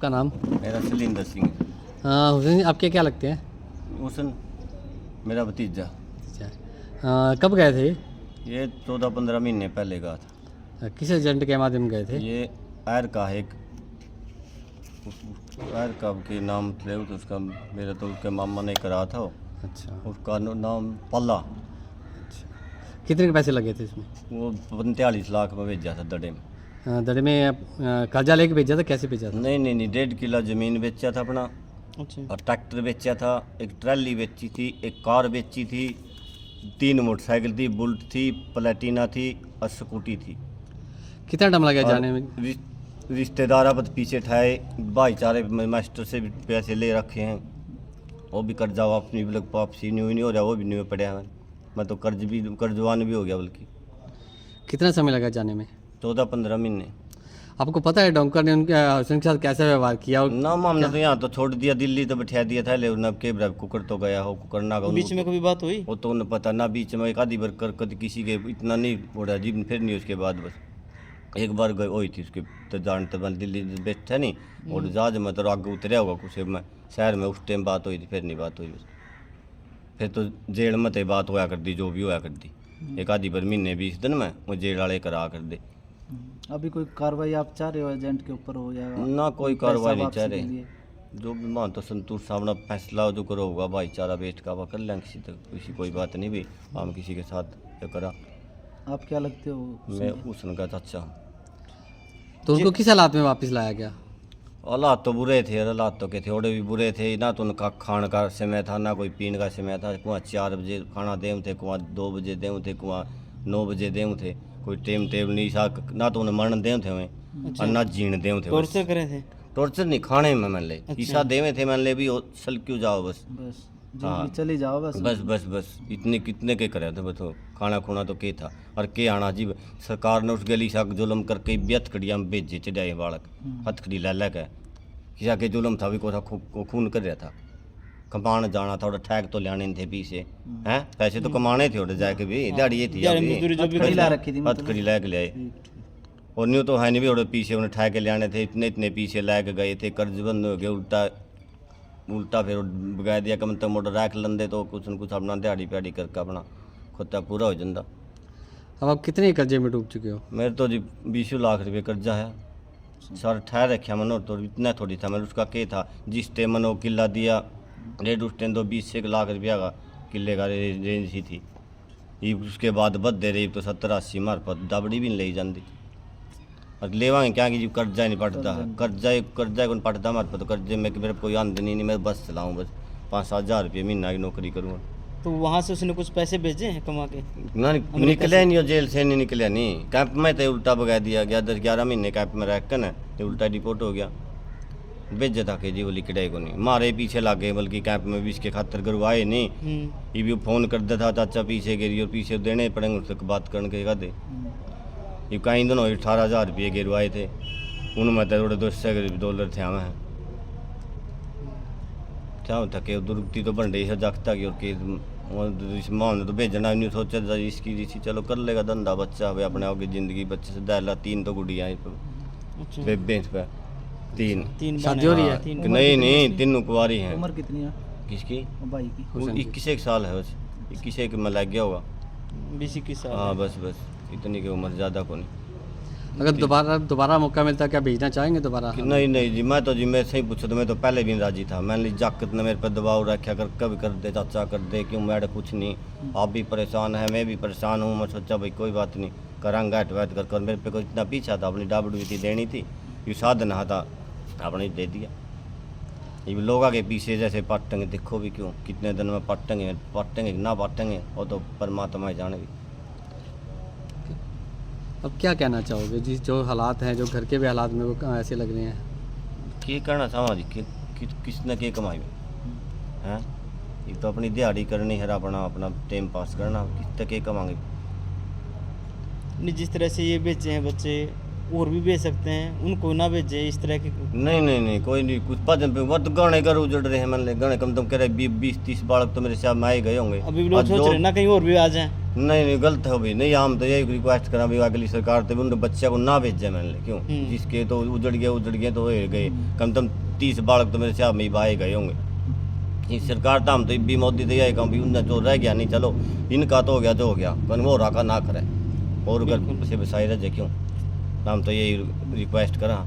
आपका नाम? मेरा सलिंदर सिंह। हुसैन जी, आपके क्या लगते हैं? हुसन मेरा भतीजा। अच्छा। कब गए थे? ये 14-15 महीने पहले का था। किस एजेंट के माध्यम गए थे? ये एर का है एक एर का के नाम थे तो उसका मेरा तो उसके मामा ने करा था। अच्छा। उसका नाम पल्ला। कितने के पैसे लगे थे इसमें? वो 45 लाख में भेजा था दड़े में। दड़े में कर्जा लेके भेजा था, कैसे भेजा था? नहीं नहीं नहीं, 1.5 किला ज़मीन बेचा था अपना, अच्छा। और ट्रैक्टर बेचा था, एक ट्रैली बेची थी, एक कार बेची थी, 3 मोटरसाइकिल थी, बुलेट थी, प्लेटिना थी और स्कूटी थी। कितना टाइम लगा और जाने में? रिश्तेदार अब पीछे ठाए, भाईचारे मास्टर से भी पैसे ले रखे हैं, वो भी कर्जा वापसी नहीं हो रहा, वो भी नहीं हो पड़ा है। मैं तो कर्जवान भी हो गया बल्कि। कितना समय लगा जाने में? 14-15 महीने। आपको पता है डोंकर ने उनके हुसैन के साथ कैसा व्यवहार किया? और ना मामला तो यहाँ तो छोड़ दिया, दिल्ली तो बैठा दिया था, ले के कुकर तो गया हो, कुकर ना बीच में कभी बात हुई? वो तो उन्हें पता ना, बीच में एक आधी बार कर कभी किसी के इतना नहीं उड़ा जी, फिर नहीं उसके बाद बस एक बार गई हुई थी उसके तो जानते बन दिल्ली बैठा नहीं, और जहाज में तो आगे उतरा होगा कुछ में शहर में, उस टाइम बात हुई थी, फिर नहीं बात हुई बस। फिर तो जेल में तो बात होया कर दी, जो भी होया कर दी, एक आधी बार महीने 20 दिन में वो जेल वाले करा कर दे। अभी कोई कार्रवाई आप चाह रहे हो एजेंट के ऊपर हो या ना कोई कार्रवाई नहीं चाह के रहे, लिए? जो भी मान तो संतोष सामना फैसला जो करो होगा भाईचारा बैठ का वह कर लें, किसी तक किसी कोई बात नहीं भी, हम किसी के साथ ये करा। आप क्या लगते हो? मैं हुसन का चाचा हूँ। तो उसको किस हालात में वापस लाया गया? हालात तो बुरे थे, हालात तो के थोड़े भी बुरे थे ना, तो उनका खाने का समय था ना कोई पीने का समय था। कुआं 4 बजे खाना दें थे, कुआं 2 बजे दें थे, कुआं 9 बजे दें थे, कोई टेम टेबल नहीं सा, ना तो उन्हें मरण दें थे वहीं और ना जीण दें थे। टॉर्चर करे थे? टॉर्चर नहीं, खाने में मान ले ईसा देवे थे, मान ले भी सल क्यों जाओ बस, बस हाँ। जिंदगी चली जाओ बस। बस बस बस इतने कितने के करे थे बतो, खाना खुना तो के था और के आना जी। सरकार ने उस गली सा जुलम करके हथकड़िया में भेजे चढ़ाए बालक, हथकड़ी ला ला के किसा के जुलम था भी को था खून कर रहा था, कमाने जाना था और ठैक तो लेने थे पीछे हैं, पैसे तो कमाने थे और जाके भी दिहाड़ी ये थी हथकड़ी ला रखी थी मतलब। हथकड़ी ला के ले और न्यू तो है नहीं भी, और पीछे उन्हें ठैके लेने थे, इतने इतने पीछे ला के गए थे, कर्ज बंद हो गए, उल्टा फिर बगा दिया कम तक मोटर रख लेंदे तो कुछ न कुछ अपना दिहाड़ी प्याड़ी करके अपना खुदा पूरा हो जाता। अब आप कितने कर्जे में डूब चुके हो? मेरे तो जी 20 लाख रुपये कर्जा है, सर ठहर रखा मैंने, तो इतना थोड़ी था मैंने, उसका क्या था जिस टाइम मैंने वो किला दिया रेट, उस टाइम तो 20 लाख रुपया का किले का रेंज ही थी, ये उसके बाद बदे रही तो 70-80 मार पर दाबड़ी भी नहीं ले जाती, और लेवांगे क्या कि जी कर्जा नहीं पटता है, कर्जा कौन पटता हमारे पर, तो कर्जे में मेरे कोई आमदनी नहीं, मैं बस चलाऊँ बस 5-7 हज़ार रुपये महीना की नौकरी करूँ। तो वहाँ से उसने कुछ पैसे भेजे हैं कमा के? ना निकले नहीं, और जेल से नहीं निकले नहीं, कैंप में तो उल्टा भगा दिया गया, 10-11 महीने कैंप में रह कर ना तो उल्टा रिपोर्ट हो गया, भेजे था कि जी बोली किड़ाई को नहीं मारे पीछे लग गए, बल्कि कैंप में भी इसके खातर गरवाए नहीं, ये भी फ़ोन कर देता चाचा पीछे गिरी और पीछे देने पड़ेंगे उससे बात करने के कहते, ये कहीं दोनों 18,000 रुपये गिरवाए थे, उनमें तो थोड़े $200 थे हमें क्या था कि दुर्गति तो बन रही है जागता की, और कि इस माहौल ने तो भेजना नहीं सोचा था इसकी इसी, चलो कर लेगा धंधा बच्चा हुआ अपने आगे ज़िंदगी, बच्चे से दाला 3 तो गुड़िया बेबे पे 3 शादी हो रही है? नहीं 3 कुंवारी हैं। उम्र कितनी है किसकी? भाई की? वो 21 साल है बस, 21 में लग गया होगा, 20-21 साल? हाँ बस इतनी की उम्र, ज़्यादा को नहीं। अगर दोबारा मौका मिलता क्या भेजना चाहेंगे दोबारा? नहीं जी, मैं तो जी मैं सही पूछो तो मैं तो पहले भी राजी था, मैंने जाकत ने मेरे पर दबाव रखा कर कभी कर दे चाचा कर दे, क्यों मेरे कुछ नहीं, आप भी परेशान है मैं भी परेशान हूँ, मैं सोचा भाई कोई बात नहीं करांगा हटवैत कर मेरे पे कोई इतना पीछा था, अपनी डाबड़ भी थी देनी थी, ये साधन था आपने दे दिया। ये लोग आगे पीछे जैसे पटेंगे, देखो भी क्यों कितने दिन में पटेंगे ना पटेंगे वो तो परमात्मा ही जानेगी। अब क्या कहना चाहोगे जिस जो हालात हैं, जो घर के भी हालात में वो ऐसे लग रहे हैं? क्या करना चाहो जी, किसने क्या कमाई हैं, ये तो अपनी दिहाड़ी करनी है, अपना टाइम पास करना, किस तक क्या कमाएंगे। नहीं, जिस तरह से ये बेचे हैं बच्चे और भी बेच सकते हैं, उनको ना बेचे इस तरह के? नहीं कोई नहीं, कुछ भजन पे वत गाने घर उजड़ रहे हैं, मान ले गाने कम कह रहे 20-30 बालक तो मेरे साथ में आए गए होंगे। अभी लोग सोच रहे हैं ना कहीं और भी आ जाएं। नहीं नहीं गलत है भाई, नहीं हम तो यही रिक्वेस्ट करा भाई अगली सरकार तो उन बच्चे को ना भेजे मैंने, क्यों जिसके तो उजड़ गए तो हो गए, कम से कम 30 बालक तो मेरे साहब में भाई गए होंगे। ये सरकार तो हम तो भी मोदी तो यही कहूँ भी उनने जो रह गया नहीं चलो इनका तो हो गया जो हो गया, पर वो रखा ना करे और अगर से बसाई रह जाए, क्यों हम तो यही रिक्वेस्ट करा।